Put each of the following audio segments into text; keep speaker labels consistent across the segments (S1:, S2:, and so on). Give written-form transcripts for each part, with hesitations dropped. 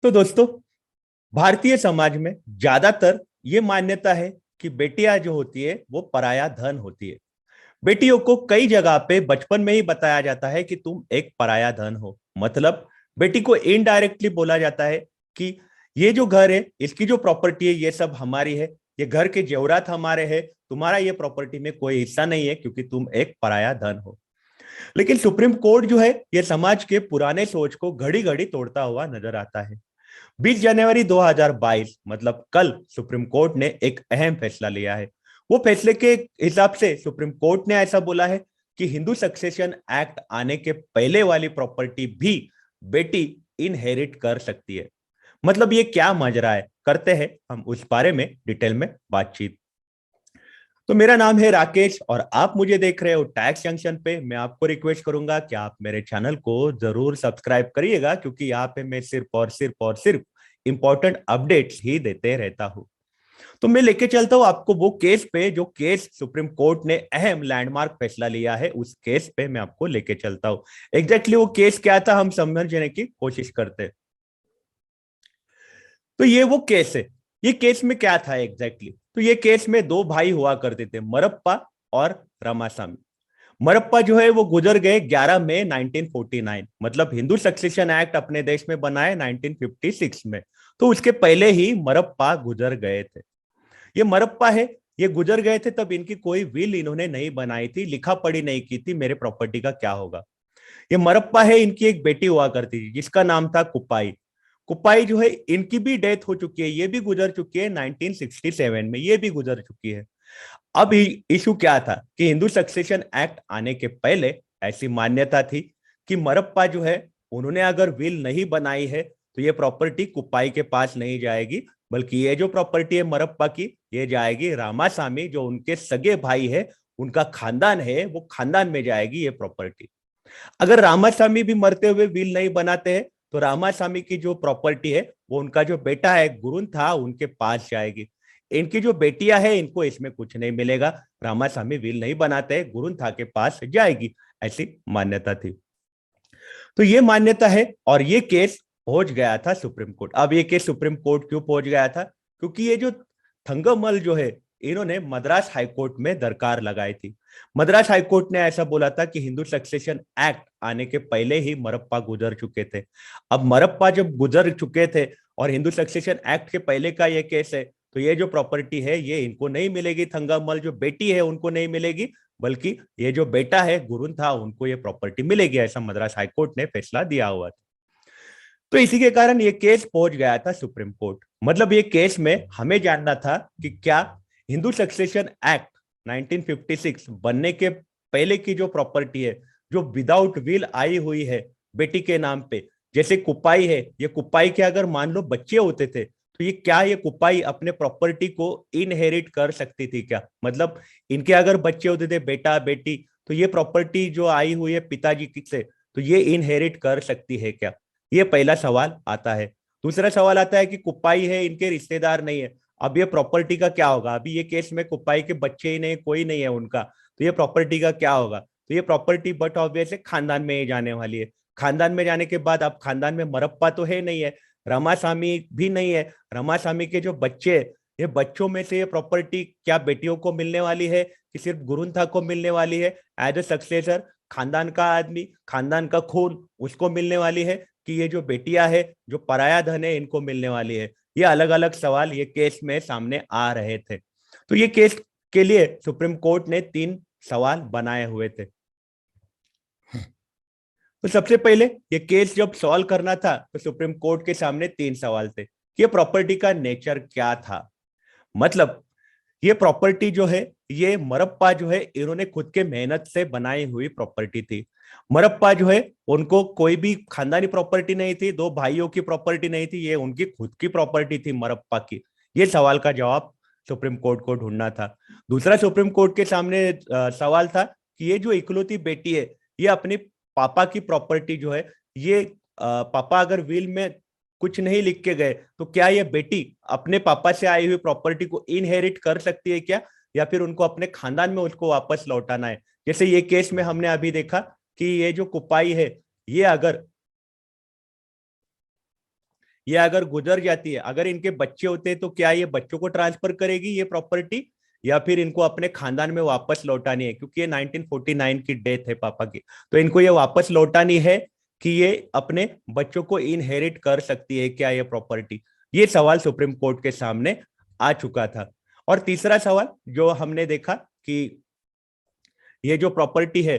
S1: तो दोस्तों, भारतीय समाज में ज्यादातर ये मान्यता है कि बेटियां जो होती है वो पराया धन होती है। बेटियों को कई जगह पे बचपन में ही बताया जाता है कि तुम एक पराया धन हो। मतलब बेटी को इनडायरेक्टली बोला जाता है कि ये जो घर है, इसकी जो प्रॉपर्टी है, ये सब हमारी है। ये घर के जेवरात हमारे हैं। तुम्हारा ये प्रॉपर्टी में कोई हिस्सा नहीं है क्योंकि तुम एक पराया धन हो। लेकिन सुप्रीम कोर्ट जो है ये समाज के पुराने सोच को घड़ी घड़ी तोड़ता हुआ नजर आता है। 20 जनवरी 2022 मतलब कल सुप्रीम कोर्ट ने एक अहम फैसला लिया है। वो फैसले के हिसाब से सुप्रीम कोर्ट ने ऐसा बोला है कि हिंदू सक्सेशन एक्ट आने के पहले वाली प्रॉपर्टी भी बेटी इनहेरिट कर सकती है। मतलब ये क्या माजरा है, करते हैं हम उस बारे में डिटेल में बातचीत। तो मेरा नाम है राकेश और आप मुझे देख रहे हो टैक्स जंक्शन पे। मैं आपको रिक्वेस्ट करूंगा कि आप मेरे चैनल को जरूर सब्सक्राइब करिएगा क्योंकि यहाँ पे मैं सिर्फ इंपॉर्टेंट अपडेट्स ही देते रहता हूँ। तो मैं लेके चलता हूँ आपको वो केस पे, जो केस सुप्रीम कोर्ट ने अहम लैंडमार्क फैसला लिया है। उस केस पे मैं आपको लेके चलता हूँ। एग्जैक्टली वो केस क्या था हम समझने की कोशिश करते हैं। तो ये वो केस है। ये केस में क्या था एग्जैक्टली? तो ये केस में दो भाई हुआ करते थे, मरप्पा और रामासामी। मरप्पा जो है वो गुजर गए 11 मई 1949। मतलब हिंदू सक्सेशन एक्ट अपने देश में बना है 1956 में। तो उसके पहले ही मरप्पा गुजर गए थे। ये मरप्पा है, ये गुजर गए थे तब इनकी कोई विल इन्होंने नहीं बनाई थी, लिखा पढ़ी नहीं की थी मेरे प्रॉपर्टी का क्या होगा। ये मरप्पा है, इनकी एक बेटी हुआ करती थी जिसका नाम था कुपाई। कुपाई जो है इनकी भी डेथ हो चुकी है, ये भी गुजर चुकी है 1967 में, ये भी गुजर चुकी है। अब इशू क्या था कि हिंदू सक्सेशन एक्ट आने के पहले ऐसी मान्यता थी कि मरप्पा जो है उन्होंने अगर विल नहीं बनाई है तो ये प्रॉपर्टी कुपाई के पास नहीं जाएगी, बल्कि ये जो प्रॉपर्टी है मरप्पा की, ये जाएगी रामासामी, जो उनके सगे भाई है, उनका खानदान है, वो खानदान में जाएगी ये प्रॉपर्टी। अगर रामास्वामी भी मरते हुए विल नहीं बनाते हैं तो रामास्वामी की जो प्रॉपर्टी है वो उनका जो बेटा है गुरुन था उनके पास जाएगी। इनकी जो बेटियां है इनको इसमें कुछ नहीं मिलेगा। रामास्वामी विल नहीं बनाते, गुरुन था के पास जाएगी, ऐसी मान्यता थी। तो ये मान्यता है और ये केस पहुंच गया था सुप्रीम कोर्ट। अब ये केस सुप्रीम कोर्ट क्यों पहुंच गया था? क्योंकि ये जो थंगमल जो है इन्होंने मद्रास हाईकोर्ट में दरकार लगाई थी। मद्रास हाईकोर्ट ने ऐसा बोला था कि हिंदू सक्सेशन एक्ट आने के पहले ही मरप्पा गुजर चुके थे। अब मरप्पा जब गुजर चुके थे और हिंदू सक्सेशन एक्ट के पहले का ये केस है, तो ये जो प्रॉपर्टी है ये इनको नहीं मिलेगी। थंगमल जो बेटी है उनको नहीं मिलेगी, बल्कि ये जो बेटा है गुरुन था उनको ये प्रॉपर्टी मिलेगी, ऐसा मद्रास हाईकोर्ट ने फैसला दिया हुआ था। तो इसी के कारण ये केस पहुंच गया था सुप्रीम कोर्ट। मतलब ये केस में हमें जानना था कि क्या हिंदू सक्सेशन एक्ट 1956 बनने के पहले की जो प्रॉपर्टी है, जो विदाउट विल आई हुई है बेटी के नाम पे, जैसे कुपाई है, ये कुपाई के अगर मान लो बच्चे होते थे तो ये क्या ये कुपाई अपने प्रॉपर्टी को इनहेरिट कर सकती थी क्या? मतलब इनके अगर बच्चे होते थे, बेटा बेटी, तो ये प्रॉपर्टी जो आई हुई है पिताजी से, तो ये इनहेरिट कर सकती है क्या? ये पहला सवाल आता है। दूसरा सवाल आता है कि कुपाई है, इनके रिश्तेदार नहीं है। अब ये प्रॉपर्टी का क्या होगा? अभी ये केस में कुपाई के बच्चे ही नहीं, कोई नहीं है उनका, तो ये प्रॉपर्टी का क्या होगा? तो ये प्रॉपर्टी बट ऑब्वियस है खानदान में ही जाने वाली है। खानदान में जाने के बाद अब खानदान में मरप्पा तो है नहीं है, रमास्वामी भी नहीं है। रमास्वामी के जो बच्चे, ये बच्चों में से ये प्रॉपर्टी क्या बेटियों को मिलने वाली है कि सिर्फ गुरुंथा को मिलने वाली है एज ए सक्सेसर? खानदान का आदमी, खानदान का खून, उसको मिलने वाली है कि ये जो बेटियां है, जो पराया धन है, इनको मिलने वाली है? ये अलग अलग सवाल ये केस में सामने आ रहे थे। तो ये केस के लिए सुप्रीम कोर्ट ने 3 सवाल बनाए हुए थे। तो सबसे पहले ये केस जब सॉल्व करना था तो सुप्रीम कोर्ट के सामने 3 सवाल थे कि ये प्रॉपर्टी का नेचर क्या था। मतलब ये प्रॉपर्टी जो है, ये मरप्पा जो है इन्होंने खुद के मेहनत से बनाई हुई प्रॉपर्टी थी। मरप्पा जो है उनको कोई भी खानदानी प्रॉपर्टी नहीं थी, दो भाइयों की प्रॉपर्टी नहीं थी, ये उनकी खुद की प्रॉपर्टी थी मरप्पा की। ये सवाल का जवाब सुप्रीम कोर्ट को ढूंढना था। दूसरा सुप्रीम कोर्ट के सामने सवाल था कि ये जो इकलौती बेटी है, ये अपनी पापा की प्रॉपर्टी जो है, ये पापा अगर विल में कुछ नहीं लिख के गए तो क्या ये बेटी अपने पापा से आई हुई प्रॉपर्टी को इनहेरिट कर सकती है क्या, या फिर उनको अपने खानदान में उसको वापस लौटाना है? जैसे ये केस में हमने अभी देखा कि ये जो कुपाई है, ये अगर ये अगर गुजर जाती है, अगर इनके बच्चे होते हैं तो क्या ये बच्चों को ट्रांसफर करेगी ये प्रॉपर्टी, या फिर इनको अपने खानदान में वापस लौटानी है, क्योंकि ये 1949 की डेथ है पापा की, तो इनको ये वापस लौटानी है कि ये अपने बच्चों को इनहेरिट कर सकती है क्या ये प्रॉपर्टी। ये सवाल सुप्रीम कोर्ट के सामने आ चुका था। और तीसरा सवाल जो हमने देखा कि ये जो प्रॉपर्टी है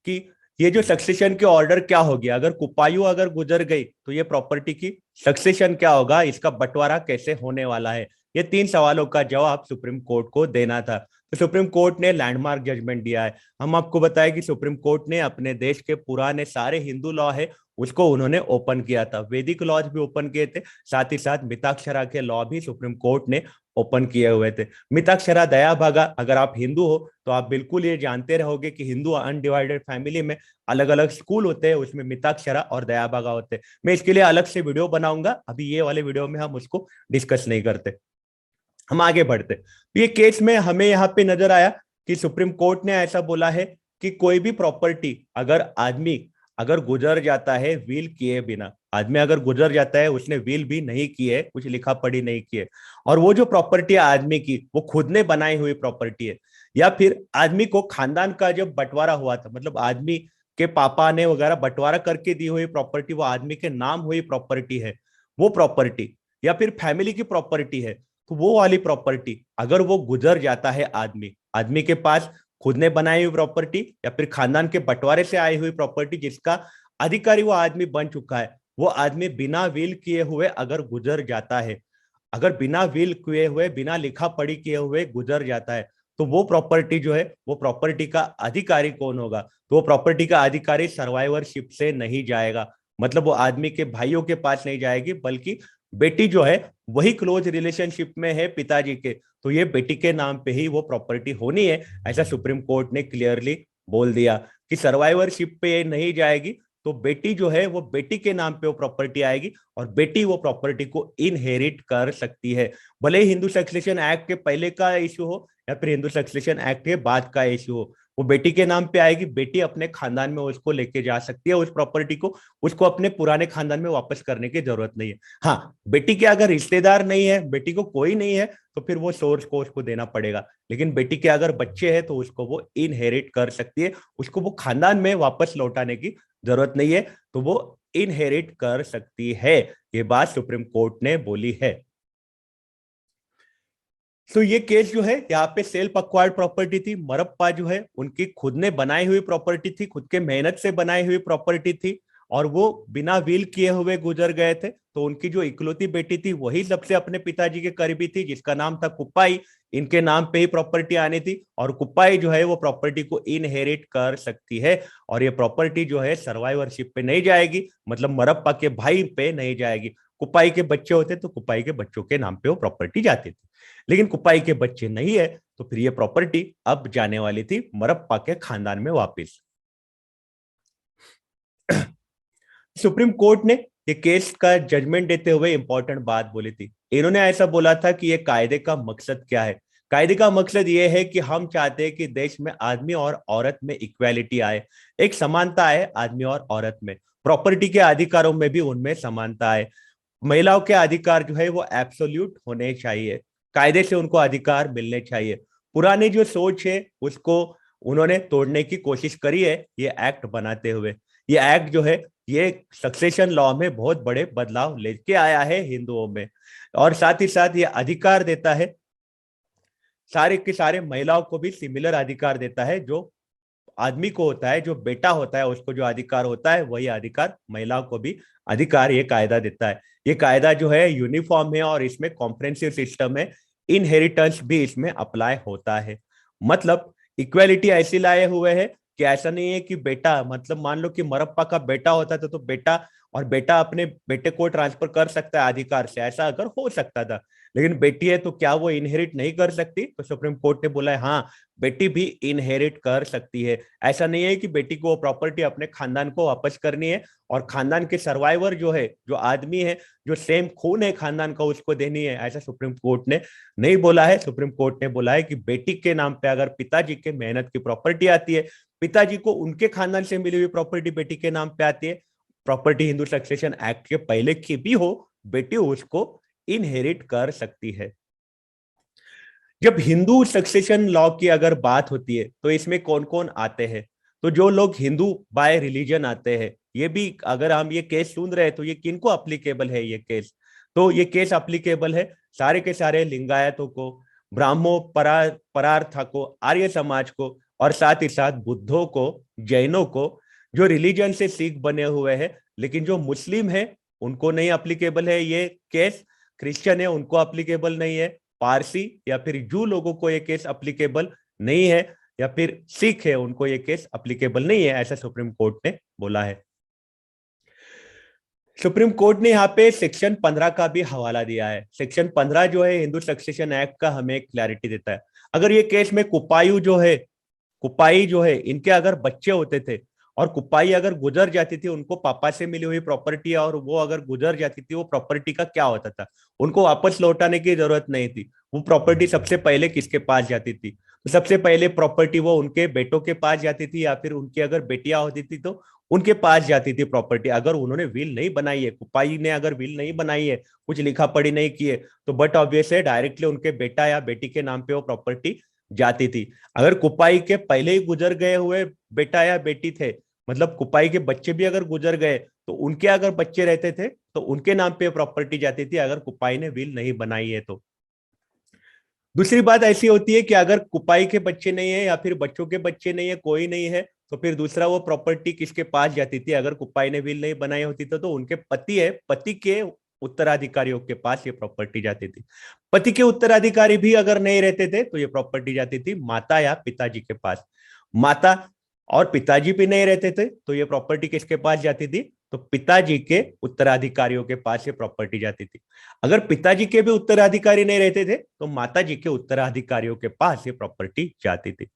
S1: कि ये जो सक्सेशन के ऑर्डर क्या हो गया, अगर कुपायु अगर गुजर गई तो ये प्रॉपर्टी की सक्सेशन क्या होगा, इसका बंटवारा कैसे होने वाला है। ये 3 सवालों का जवाब सुप्रीम कोर्ट को देना था। तो सुप्रीम कोर्ट ने लैंडमार्क जजमेंट दिया है। हम आपको बताएं कि सुप्रीम कोर्ट ने अपने देश के पुराने सारे हिंदू लॉ है उसको उन्होंने ओपन किया था, वैदिक लॉज भी ओपन किए थे, साथ ही साथ मिताक्षरा के लॉ भी सुप्रीम कोर्ट ने ओपन किए हुए थे। मिताक्षरा दया भागा, अगर आप हिंदू हो तो आप बिल्कुल ये जानते रहोगे कि हिंदू अनडिवाइडेड फैमिली में अलग अलग स्कूल होते हैं, उसमें मिताक्षरा और दया भागा होते हैं। मैं इसके लिए अलग से वीडियो बनाऊंगा, अभी ये वाले वीडियो में हम उसको डिस्कस नहीं करते। हम आगे बढ़ते, तो ये केस में हमें यहाँ पे नजर आया कि सुप्रीम कोर्ट ने ऐसा बोला है कि कोई भी प्रॉपर्टी अगर आदमी अगर गुजर जाता है विल किए बिना, आदमी अगर गुजर जाता है उसने विल भी नहीं की है, कुछ लिखा पढ़ी नहीं की है, और वो जो प्रॉपर्टी है आदमी की वो खुद ने बनाई हुई प्रॉपर्टी है, या फिर आदमी को खानदान का जब बंटवारा हुआ था, मतलब आदमी के पापा ने वगैरह बंटवारा करके दी हुई प्रॉपर्टी वो आदमी के नाम हुई प्रॉपर्टी है, वो प्रॉपर्टी, या फिर फैमिली की प्रॉपर्टी है, तो वो वाली प्रॉपर्टी अगर वो गुजर जाता है आदमी आदमी के पास खुद ने बनाई हुई प्रॉपर्टी या फिर खानदान के बंटवारे से आई हुई प्रॉपर्टी जिसका अधिकारी वो आदमी बन चुका है, वो आदमी बिना विल किए हुए अगर गुजर जाता है, अगर बिना विल किए हुए बिना लिखा पढ़ी किए हुए गुजर जाता है, तो वो प्रॉपर्टी जो है वो प्रॉपर्टी का अधिकारी कौन होगा, तो वो प्रॉपर्टी का अधिकारी सर्वाइवरशिप से नहीं जाएगा, मतलब वो आदमी के भाइयों के पास नहीं जाएगी, बल्कि बेटी जो है वही क्लोज रिलेशनशिप में है पिताजी के, तो ये बेटी के नाम पे ही वो प्रॉपर्टी होनी है। ऐसा सुप्रीम कोर्ट ने क्लियरली बोल दिया कि सर्वाइवरशिप पे ये नहीं जाएगी, तो बेटी जो है वो बेटी के नाम पे वो प्रॉपर्टी आएगी और बेटी वो प्रॉपर्टी को इनहेरिट कर सकती है, भले ही हिंदू सक्सेशन एक्ट के पहले का इश्यू हो या फिर हिंदू सक्सेशन एक्ट के बाद का इश्यू हो, वो बेटी के नाम पे आएगी, बेटी अपने खानदान में उसको लेके जा सकती है उस प्रॉपर्टी को, उसको अपने पुराने खानदान में वापस करने की जरूरत नहीं है। हाँ, बेटी के अगर रिश्तेदार नहीं है, बेटी को कोई नहीं है, तो फिर वो सोर्स को उसको देना पड़ेगा, लेकिन बेटी के अगर बच्चे हैं तो उसको वो इनहेरिट कर सकती है, उसको वो खानदान में वापस लौटाने की जरूरत नहीं है, तो वो इनहेरिट कर सकती है। ये बात सुप्रीम कोर्ट ने बोली है। तो ये केस जो है यहाँ पे सेल्फ अक्वायर्ड प्रॉपर्टी थी, मरप्पा जो है उनकी खुद ने बनाई हुई प्रॉपर्टी थी, खुद के मेहनत से बनाई हुई प्रॉपर्टी थी, और वो बिना विल किए हुए गुजर गए थे, तो उनकी जो इकलौती बेटी थी वही सबसे अपने पिताजी के करीबी थी जिसका नाम था कुप्पाई, इनके नाम पे ही प्रॉपर्टी आनी थी, और कुप्पाई जो है वो प्रॉपर्टी को इनहेरिट कर सकती है, और ये प्रॉपर्टी जो है सर्वाइवरशिप पे नहीं जाएगी, मतलब मरप्पा के भाई पे नहीं जाएगी। कुप्पाई के बच्चे होते तो कुप्पाई के बच्चों के नाम पे वो प्रॉपर्टी जाती थी, लेकिन कुपाई के बच्चे नहीं है, तो फिर ये प्रॉपर्टी अब जाने वाली थी मरप्पा के खानदान में वापस। सुप्रीम कोर्ट ने ये केस का जजमेंट देते हुए इंपॉर्टेंट बात बोली थी। इन्होंने ऐसा बोला था कि ये कायदे का मकसद क्या है। कायदे का मकसद ये है कि हम चाहते हैं कि देश में आदमी और औरत में इक्वालिटी आए, एक समानता आए आदमी और औरत में, प्रॉपर्टी के अधिकारों में भी उनमें समानता आए, महिलाओं के अधिकार जो है वो एब्सोल्यूट होने चाहिए, कायदे से उनको अधिकार मिलने चाहिए। पुरानी जो सोच है उसको उन्होंने तोड़ने की कोशिश करी है ये एक्ट बनाते हुए। ये एक्ट जो है ये सक्सेशन लॉ में बहुत बड़े बदलाव लेके आया है हिंदुओं में, और साथ ही साथ ये अधिकार देता है सारे के सारे महिलाओं को भी सिमिलर अधिकार देता है, जो आदमी को होता है, जो बेटा होता है उसको जो अधिकार होता है वही अधिकार महिलाओं को भी अधिकार ये कायदा देता है। ये कायदा जो है यूनिफॉर्म है और इसमें कॉम्प्रिहेंसिव सिस्टम है, इनहेरिटेंस भी इसमें अप्लाई होता है, मतलब इक्वेलिटी ऐसी लाए हुए है कि ऐसा नहीं है कि बेटा, मतलब मान लो कि मरप्पा का बेटा होता था तो बेटा और बेटा अपने बेटे को ट्रांसफर कर सकता है अधिकार से, ऐसा अगर हो सकता था, लेकिन बेटी है तो क्या वो इनहेरिट नहीं कर सकती, तो सुप्रीम कोर्ट ने बोला है हाँ बेटी भी इनहेरिट कर सकती है। ऐसा नहीं है कि बेटी को प्रॉपर्टी अपने खानदान को वापस करनी है और खानदान के सर्वाइवर जो है, जो आदमी है, जो सेम खून है खानदान का, उसको देनी है, ऐसा सुप्रीम कोर्ट ने नहीं बोला है। सुप्रीम कोर्ट ने बोला है कि बेटी के नाम पे अगर पिताजी के मेहनत की प्रॉपर्टी आती है, पिताजी को उनके खानदान से मिली हुई प्रॉपर्टी बेटी के नाम पे आती है, प्रॉपर्टी हिंदू सक्सेशन एक्ट के पहले की भी हो, बेटी उसको इनहेरिट कर सकती है। जब हिंदू सक्सेशन लॉ की अगर बात होती है तो इसमें कौन कौन आते हैं? तो जो लोग हिंदू बाय रिलीजन आते हैं, ये भी अगर हम ये केस सुन रहे हैं तो ये किनको अप्लीकेबल है ये केस? तो ये केस अप्लीकेबल है सारे के सारे लिंगायतों को, ब्राह्मणों, परार्था को, आर्य समाज को, और साथ ही साथ बुद्धों को, जैनों को, जो रिलीजन से सिख बने हुए हैं। लेकिन जो मुस्लिम है उनको नहीं अप्लीकेबल है ये केस, क्रिश्चियन है उनको अप्लीकेबल नहीं है, पारसी या फिर जू लोगों को ये केस अप्लीकेबल नहीं है, या फिर सिख है उनको ये केस अप्लीकेबल नहीं है, ऐसा सुप्रीम कोर्ट ने बोला है। सुप्रीम कोर्ट ने यहाँ पे सेक्शन 15 का भी हवाला दिया है। सेक्शन 15 जो है हिंदू सक्सेशन एक्ट का हमें क्लैरिटी देता है। अगर ये केस में कुपाई जो है इनके अगर बच्चे होते थे और कुपाई अगर गुजर जाती थी, उनको पापा से मिली हुई प्रॉपर्टी, और वो अगर गुजर जाती थी, वो प्रॉपर्टी का क्या होता था? उनको वापस लौटाने की जरूरत नहीं थी। वो प्रॉपर्टी सबसे पहले किसके पास जाती थी? तो सबसे पहले प्रॉपर्टी वो उनके बेटों के पास जाती थी, या फिर उनकी अगर बेटियां होती थी तो उनके पास जाती थी प्रॉपर्टी। अगर उन्होंने विल नहीं बनाई है, कुपाई ने अगर विल नहीं बनाई है, कुछ लिखा पढ़ी नहीं की है, तो बट ऑब्वियस है डायरेक्टली उनके बेटा या बेटी के नाम पे वो प्रॉपर्टी जाती थी। अगर कुपाई के पहले ही गुजर गए हुए बेटा या बेटी थे, मतलब कुपाई के बच्चे भी अगर गुजर गए, तो उनके अगर बच्चे रहते थे तो उनके नाम पे प्रॉपर्टी जाती थी, अगर कुपाई ने विल नहीं बनाई है तो। दूसरी बात ऐसी होती है कि अगर कुपाई के बच्चे नहीं है या फिर बच्चों के बच्चे नहीं है, कोई नहीं है, तो फिर दूसरा वो प्रॉपर्टी किसके पास जाती थी? अगर कुपाई ने विल नहीं बनाई होती तो उनके पति है, पति के उत्तराधिकारियों के पास ये प्रॉपर्टी जाती थी। पति के उत्तराधिकारी भी अगर नहीं रहते थे तो ये प्रॉपर्टी जाती थी माता या पिताजी के पास। माता और पिताजी भी नहीं रहते थे तो ये प्रॉपर्टी किसके पास जाती थी? तो पिताजी के उत्तराधिकारियों के पास ये प्रॉपर्टी जाती थी। अगर पिताजी के भी उत्तराधिकारी नहीं रहते थे तो माताजी के उत्तराधिकारियों के पास ये प्रॉपर्टी जाती थी।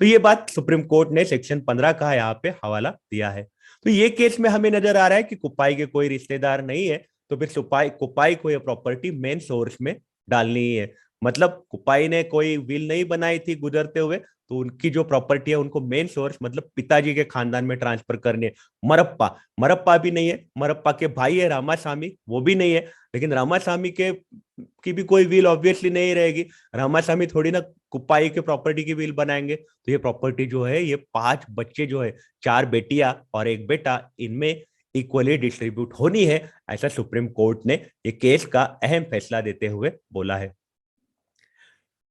S1: तो ये बात सुप्रीम कोर्ट ने सेक्शन 15 का यहाँ पे हवाला दिया है। तो ये केस में हमें नजर आ रहा है कि कुपाई के कोई रिश्तेदार नहीं है, तो फिर कुपाई को ये प्रॉपर्टी मेन सोर्स में डालनी ही है। मतलब कुपाई ने कोई विल नहीं बनाई थी गुजरते हुए, तो उनकी जो प्रॉपर्टी है उनको मेन सोर्स मतलब पिताजी के खानदान में ट्रांसफर करनी है। मरप्पा मरप्पा भी नहीं है, मरप्पा के भाई है रामासामी, वो भी नहीं है, लेकिन रामासामी के की भी कोई विल ऑब्वियसली नहीं रहेगी। रामासामी थोड़ी ना कुपाई के प्रॉपर्टी की विल बनाएंगे। तो ये प्रॉपर्टी जो है, ये 5 बच्चे जो है, 4 बेटियां और 1 बेटा, इनमें इक्वली डिस्ट्रीब्यूट होनी है, ऐसा सुप्रीम कोर्ट ने ये केस का अहम फैसला देते हुए बोला है।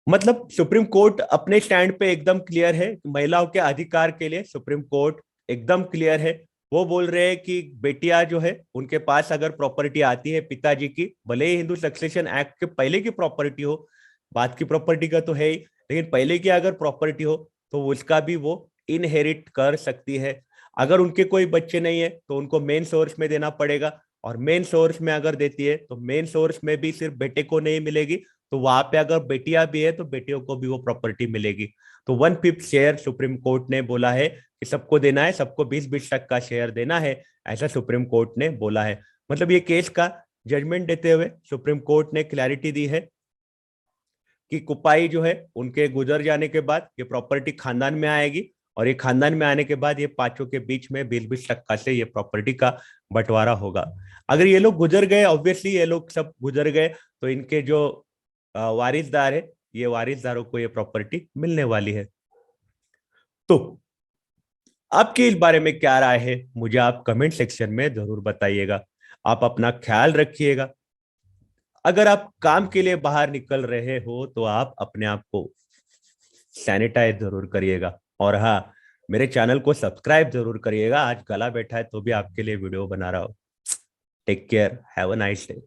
S1: मतलब सुप्रीम कोर्ट अपने स्टैंड पे एकदम क्लियर है। महिलाओं के अधिकार के लिए सुप्रीम कोर्ट एकदम क्लियर है। वो बोल रहे हैं कि बेटियां जो है उनके पास अगर प्रॉपर्टी आती है पिताजी की, भले ही हिंदू सक्सेशन एक्ट के पहले की प्रॉपर्टी हो, बाद की प्रॉपर्टी का तो है ही, लेकिन पहले की अगर प्रॉपर्टी हो तो उसका भी वो इनहेरिट कर सकती है। अगर उनके कोई बच्चे नहीं है तो उनको मेन सोर्स में देना पड़ेगा, और मेन सोर्स में अगर देती है तो मेन सोर्स में भी सिर्फ बेटे को नहीं मिलेगी, तो वहां पे अगर बेटियां भी है तो बेटियों को भी वो प्रॉपर्टी मिलेगी। तो 1/5 शेयर सुप्रीम कोर्ट ने बोला है कि सबको देना है, सबको 20-20 तक का शेयर देना है, ऐसा सुप्रीम कोर्ट ने बोला है। मतलब ये केस का जजमेंट देते हुए सुप्रीम कोर्ट ने क्लैरिटी दी है कि कुपाई जो है उनके गुजर जाने के बाद ये प्रॉपर्टी खानदान में आएगी, और ये खानदान में आने के बाद ये पांचों के बीच में 20-20 टक्का से ये प्रॉपर्टी का बंटवारा होगा। अगर ये लोग गुजर गए, ऑब्वियसली ये लोग सब गुजर गए, तो इनके जो वारिसदार है, ये वारिसदारों को ये प्रॉपर्टी मिलने वाली है। तो आपकी इस बारे में क्या राय है, मुझे आप कमेंट सेक्शन में जरूर बताइएगा। आप अपना ख्याल रखिएगा। अगर आप काम के लिए बाहर निकल रहे हो तो आप अपने आप को सैनिटाइज जरूर करिएगा, और हाँ, मेरे चैनल को सब्सक्राइब जरूर करिएगा। आज गला बैठा है तो भी आपके लिए वीडियो बना रहा हूँ। Take care, have a nice day.